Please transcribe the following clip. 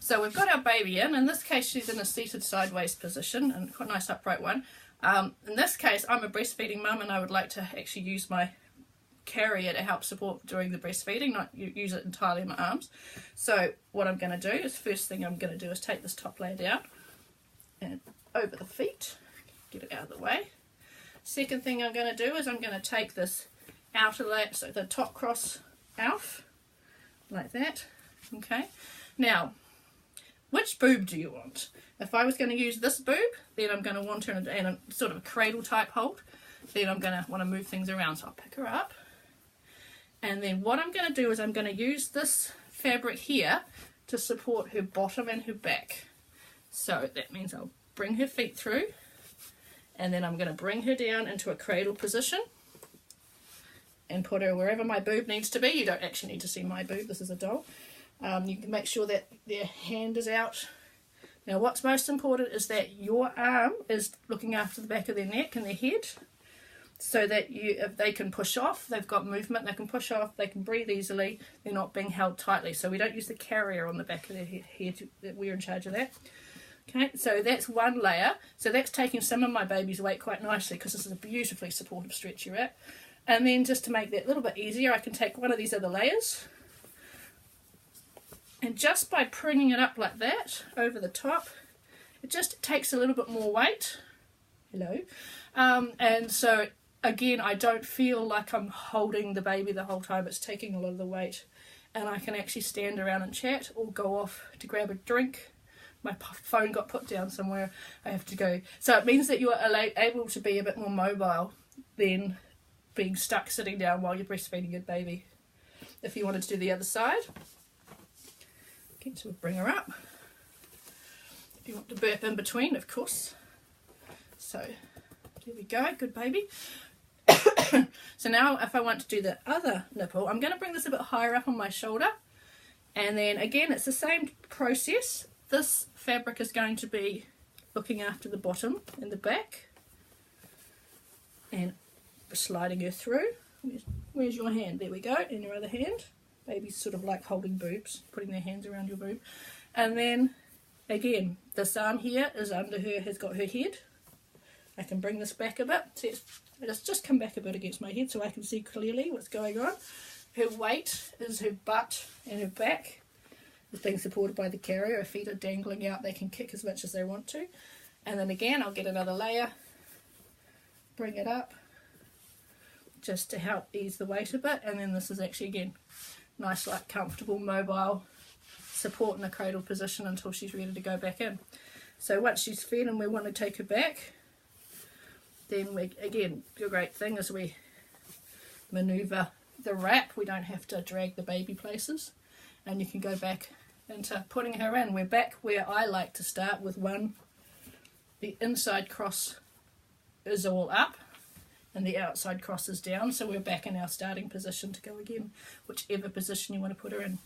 So we've got our baby in this case she's in a seated sideways position, and quite a nice upright one. In this case I'm a breastfeeding mum and I would like to actually use my carrier to help support during the breastfeeding, not use it entirely in my arms. So what I'm going to do is, first thing I'm going to do is take this top layer down and over the feet, get it out of the way. Second thing I'm going to do is I'm going to take this outer layer, so the top cross out, like that. Okay, now which boob do you want? If I was going to use this boob, then I'm going to want her in a sort of a cradle type hold. Then I'm going to want to move things around, so I'll pick her up. And then what I'm going to do is I'm going to use this fabric here to support her bottom and her back. So that means I'll bring her feet through, and then I'm going to bring her down into a cradle position and put her wherever my boob needs to be. You don't actually need to see my boob, this is a doll. You can make sure that their hand is out. Now what's most important is that your arm is looking after the back of their neck and their head, so that if they can push off, they've got movement, they can push off, they can breathe easily, they're not being held tightly. So we don't use the carrier on the back of their head, we're in charge of that. Okay, so that's one layer. So that's taking some of my baby's weight quite nicely, because this is a beautifully supportive stretchy wrap. And then just to make that a little bit easier, I can take one of these other layers, and just by bringing it up like that over the top, it just takes a little bit more weight. Hello. And so again, I don't feel like I'm holding the baby the whole time. It's taking a lot of the weight, and I can actually stand around and chat or go off to grab a drink. My phone got put down somewhere, I have to go. So it means that you are able to be a bit more mobile than being stuck sitting down while you're breastfeeding your baby. If you wanted to do the other side, okay, so we'll bring her up. If you want to burp in between, of course. So there we go, good baby. So now if I want to do the other nipple, I'm going to bring this a bit higher up on my shoulder, and then again it's the same process. This fabric is going to be looking after the bottom and the back, and sliding her through. Where's your hand? There we go, and your other hand. Baby's sort of like holding boobs, putting their hands around your boob. And then again, this arm here is under her, has got her head. I can bring this back a bit. See, it's just come back a bit against my head so I can see clearly what's going on. Her weight is her butt and her back is being supported by the carrier. Her feet are dangling out. They can kick as much as they want to. And then again, I'll get another layer, bring it up, just to help ease the weight a bit. And then this is actually, again, nice, like comfortable, mobile support in a cradle position until she's ready to go back in. So once she's fed and we want to take her back, then we, again, the great thing is we manoeuvre the wrap. We don't have to drag the baby places, and you can go back into putting her in. We're back where I like to start, with one, the inside cross is all up and the outside cross is down, so we're back in our starting position to go again, whichever position you want to put her in.